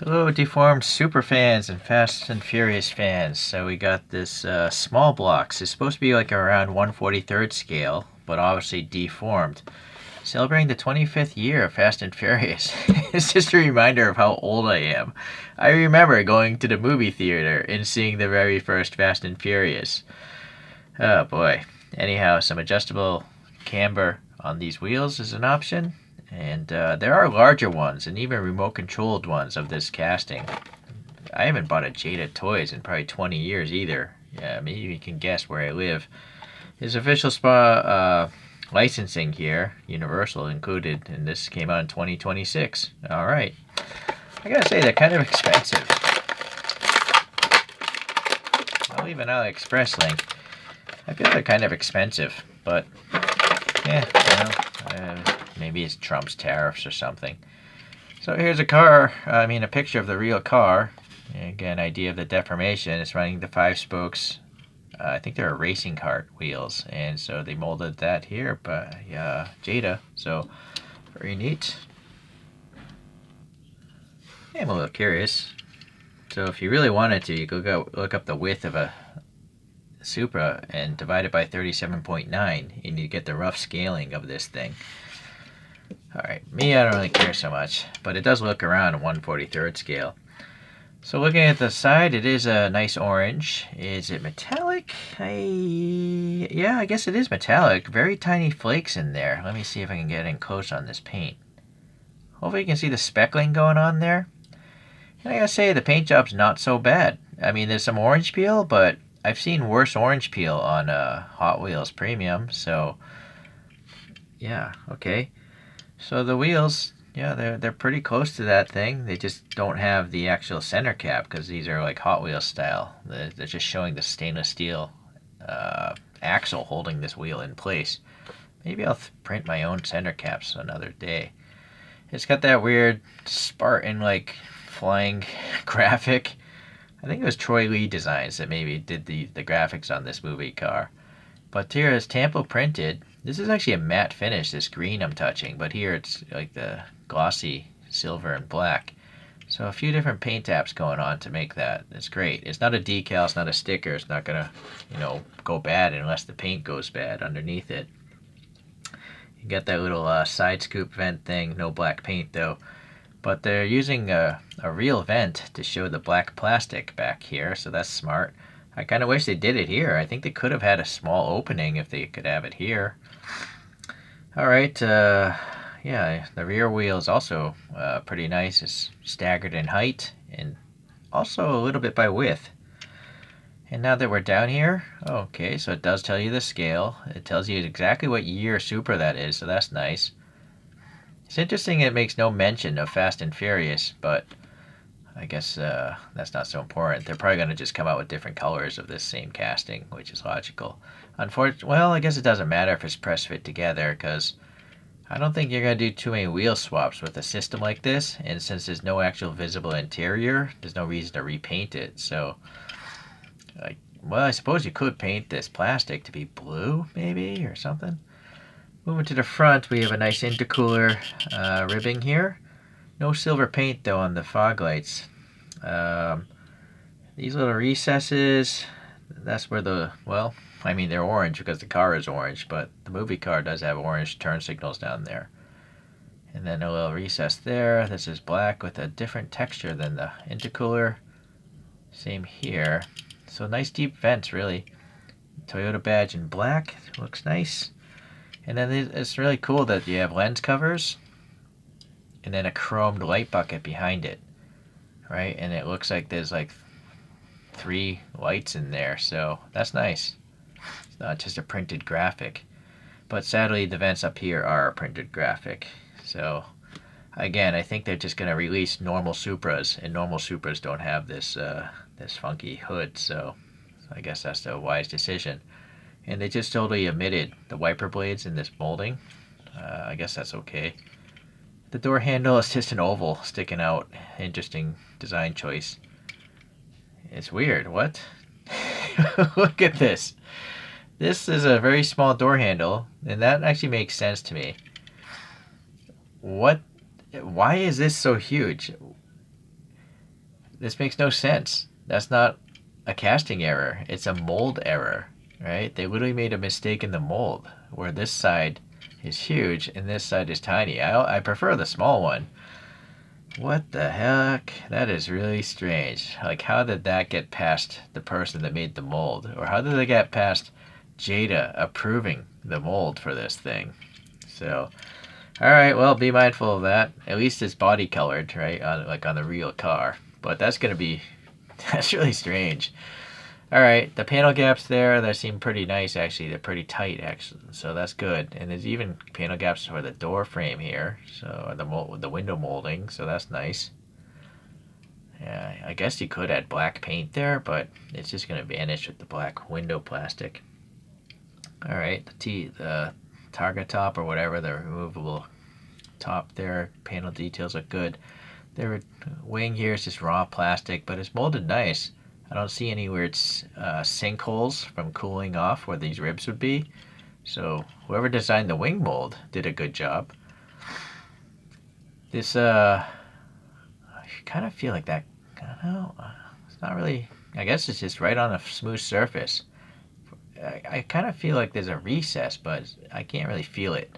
Hello, deformed super fans and Fast and Furious fans. So we got this small blocks. It's supposed to be like around 1/43rd scale, but obviously deformed. Celebrating the 25th year of Fast and Furious. It's just a reminder of how old I am. I remember going to the movie theater and seeing the very first Fast and Furious. Oh boy. Anyhow, some adjustable camber on these wheels is an option. And there are larger ones and even remote controlled ones of this casting. I haven't bought a Jada Toys in probably 20 years either. Yeah, maybe you can guess where I live. His official spa licensing here, Universal included, and this came out in 2026. All right. I gotta say, they're kind of expensive. I'll leave an AliExpress link. I feel they're kind of expensive, but yeah, maybe it's Trump's tariffs or something. So here's a picture of the real car. Again, idea of the deformation. It's running the 5 spokes. I think they're racing cart wheels, and so they molded that here by Jada. So very neat. Yeah, I'm a little curious. So if you really wanted to, you could go look up the width of a Supra and divide it by 37.9, and you get the rough scaling of this thing. Alright, me, I don't really care so much, but it does look around a 1/43rd scale. So looking at the side, it is a nice orange. Is it metallic? Yeah, I guess it is metallic. Very tiny flakes in there. Let me see if I can get in close on this paint. Hopefully you can see the speckling going on there. And I gotta say, the paint job's not so bad. I mean, there's some orange peel, but I've seen worse orange peel on Hot Wheels Premium, so yeah, okay. So the wheels, yeah, they're pretty close to that thing. They just don't have the actual center cap because these are like Hot Wheels style. They're just showing the stainless steel axle holding this wheel in place. Maybe I'll print my own center caps another day. It's got that weird Spartan like flying graphic. I think it was Troy Lee Designs that maybe did the graphics on this movie car. But here it's Tampo printed. This is actually a matte finish, this green I'm touching, but here it's like the glossy silver and black. So a few different paint apps going on to make that. It's great. It's not a decal, it's not a sticker. It's not gonna, go bad unless the paint goes bad underneath it. You get that little side scoop vent thing, no black paint though. But they're using a real vent to show the black plastic back here, so that's smart. I kind of wish they did it here. I think they could have had a small opening if they could have it here. All right, yeah, the rear wheel is also pretty nice. It's staggered in height and also a little bit by width. And now that we're down here, okay, so it does tell you the scale. It tells you exactly what year Supra that is, so that's nice. It's interesting it makes no mention of Fast and Furious, but I guess that's not so important. They're probably going to just come out with different colors of this same casting, which is logical. Unfortunately, well, I guess it doesn't matter if it's press fit together because I don't think you're going to do too many wheel swaps with a system like this. And since there's no actual visible interior, there's no reason to repaint it. So, well, I suppose you could paint this plastic to be blue, maybe, or something. Moving to the front, we have a nice intercooler ribbing here. No silver paint though on the fog lights. These little recesses, that's where they're orange because the car is orange, but the movie car does have orange turn signals down there. And then a little recess there. This is black with a different texture than the intercooler. Same here. So nice deep vents, really. Toyota badge in black, looks nice. And then it's really cool that you have lens covers and then a chromed light bucket behind it, right? And it looks like there's like 3 lights in there, so that's nice. It's not just a printed graphic. But sadly, the vents up here are a printed graphic. So again, I think they're just going to release normal Supras, and normal Supras don't have this funky hood, so I guess that's the wise decision. And they just totally omitted the wiper blades in this molding. I guess that's okay. The door handle is just an oval sticking out. Interesting design choice. It's weird. What? Look at this. This is a very small door handle, and that actually makes sense to me. What? Why is this so huge? this makes no sense. That's not a casting error. It's a mold error, right? They literally made a mistake in the mold where this side is huge and this side is tiny. I prefer the small one. What the heck? That is really strange. Like, how did that get past the person that made the mold? Or how did they get past Jada approving the mold for this thing? So, alright, well, be mindful of that. At least it's body colored, right? Like on the real car. But that's gonna be... that's really strange. Alright, the panel gaps there, they seem pretty nice actually. They're pretty tight actually, so that's good. And there's even panel gaps for the door frame here, so the window molding, so that's nice. Yeah, I guess you could add black paint there, but it's just going to vanish with the black window plastic. Alright, the targa top or whatever, the removable top there, panel details look good. The wing here is just raw plastic, but it's molded nice. I don't see anywhere it's sinkholes from cooling off where these ribs would be. So whoever designed the wing mold did a good job. This, I kind of feel like that, I don't know, it's not really, I guess it's just right on a smooth surface. I kind of feel like there's a recess, but I can't really feel it.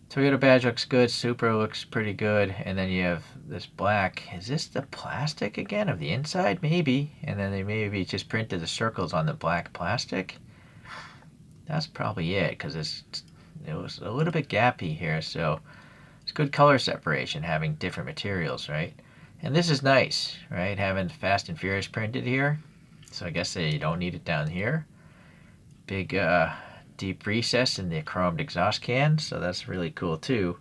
Toyota badge looks good, Supra looks pretty good, and then you have this black. Is this the plastic again of the inside? Maybe. And then they maybe just printed the circles on the black plastic. That's probably it, because it was a little bit gappy here, so it's good color separation having different materials, right? And this is nice, right? Having Fast and Furious printed here. So I guess they don't need it down here. Big deep recess in the chromed exhaust can, so that's really cool too.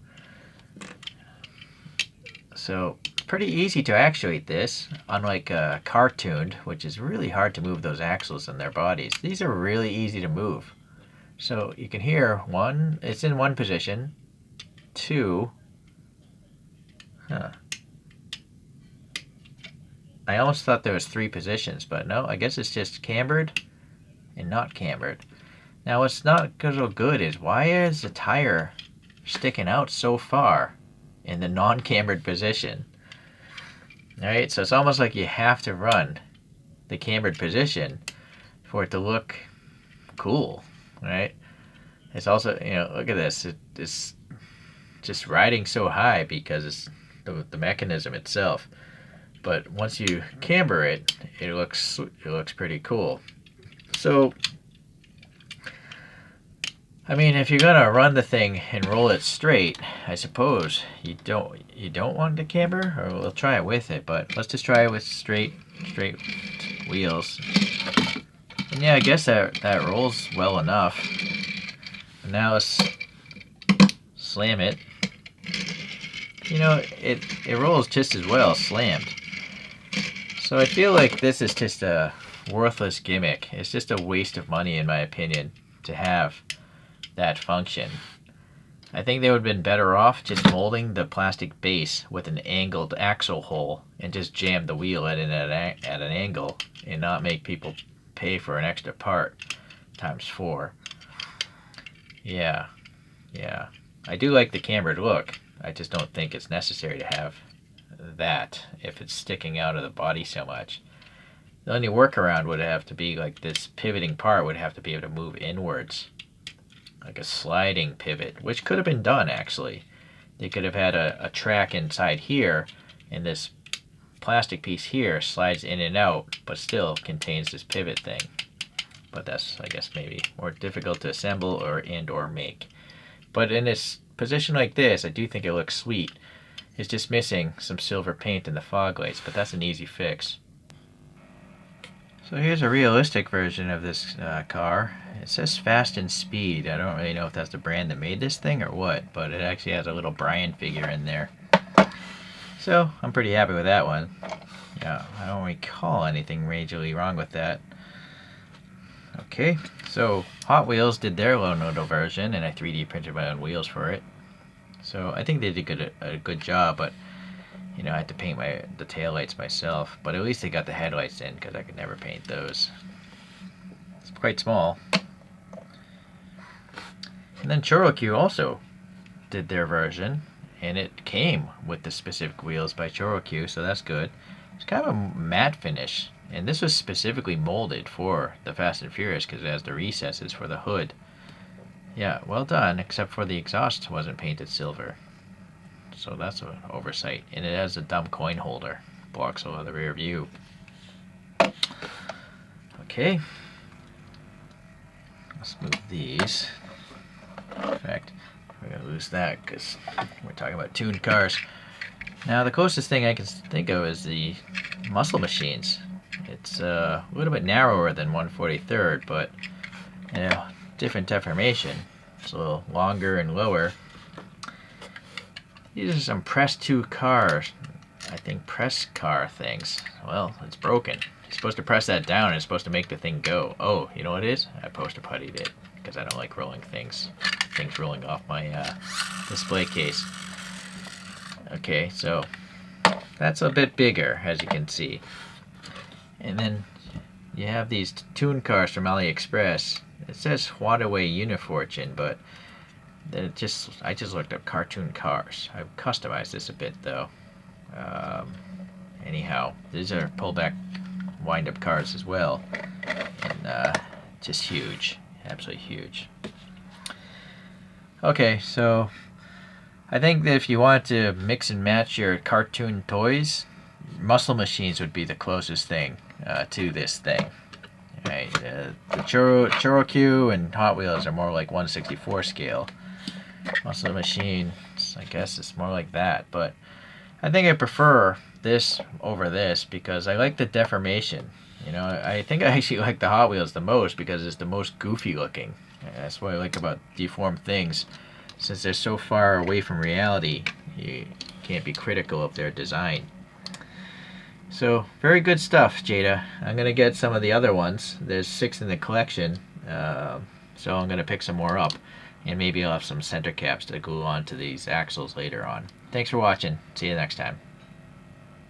So pretty easy to actuate this, unlike car tuned, which is really hard to move those axles in their bodies. These are really easy to move. So you can hear one, it's in one position, two, I almost thought there was three positions, but no, I guess it's just cambered and not cambered. Now what's not so good is, why is the tire sticking out so far in the non-cambered position? Alright, so it's almost like you have to run the cambered position for it to look cool, right? It's also, you know, look at this. It's just riding so high because it's the mechanism itself. But once you camber it, it looks pretty cool. So, I mean, if you're gonna run the thing and roll it straight, I suppose you don't want it to camber, or we'll try it with it. But let's just try it with straight wheels. And yeah, I guess that rolls well enough. And now let's slam it. You know, it rolls just as well slammed. So I feel like this is just a worthless gimmick. It's just a waste of money, in my opinion, to have that function. I think they would have been better off just molding the plastic base with an angled axle hole and just jam the wheel at an angle and not make people pay for an extra part times 4. Yeah. I do like the cambered look. I just don't think it's necessary to have that if it's sticking out of the body so much. The only workaround would have to be like this pivoting part would have to be able to move inwards, like a sliding pivot, which could have been done actually. They could have had a track inside here, and this plastic piece here slides in and out, but still contains this pivot thing. But that's, I guess, maybe more difficult to assemble or make. But in this position like this, I do think it looks sweet. It's just missing some silver paint in the fog lights, but that's an easy fix. So here's a realistic version of this car. It says Fast and Speed. I don't really know if that's the brand that made this thing or what, but it actually has a little Brian figure in there. So I'm pretty happy with that one. Yeah, I don't recall anything majorly wrong with that. Okay, so Hot Wheels did their low-noto version, and I 3D printed my own wheels for it. So I think they did a good job, but you know, I had to paint the taillights myself. But at least they got the headlights in, because I could never paint those. It's quite small. And then Chorokyu also did their version, and it came with the specific wheels by Chorokyu, so that's good. It's kind of a matte finish. And this was specifically molded for the Fast and Furious because it has the recesses for the hood. Yeah, well done, except for the exhaust wasn't painted silver. So that's an oversight. And it has a dumb coin holder. Blocks over the rear view. Okay. Let's move these. In fact, we're going to lose that because we're talking about tuned cars. Now, the closest thing I can think of is the muscle machines. It's a little bit narrower than 143rd, but different deformation. It's a little longer and lower. These are some press 2 cars. I think press car things. Well, it's broken. You're supposed to press that down and it's supposed to make the thing go. Oh, you know what it is? I poster puttied it because I don't like rolling things. Things rolling off my display case. Okay, so that's a bit bigger, as you can see. And then you have these tuned cars from AliExpress. It says Waterway Unifortune, but I just looked up cartoon cars. I've customized this a bit, though. Anyhow, these are pullback wind-up cars as well. And just huge. Absolutely huge. Okay, so I think that if you want to mix and match your cartoon toys, muscle machines would be the closest thing to this thing. Right? The Chorro and Hot Wheels are more like 1/64 scale. Muscle machines, I guess it's more like that. But I think I prefer this over this because I like the deformation. You know, I think I actually like the Hot Wheels the most because it's the most goofy looking. That's what I like about deformed things. Since they're so far away from reality, you can't be critical of their design. So, very good stuff, Jada. I'm going to get some of the other ones. There's 6 in the collection, so I'm going to pick some more up. And maybe I'll have some center caps to glue onto these axles later on. Thanks for watching. See you next time.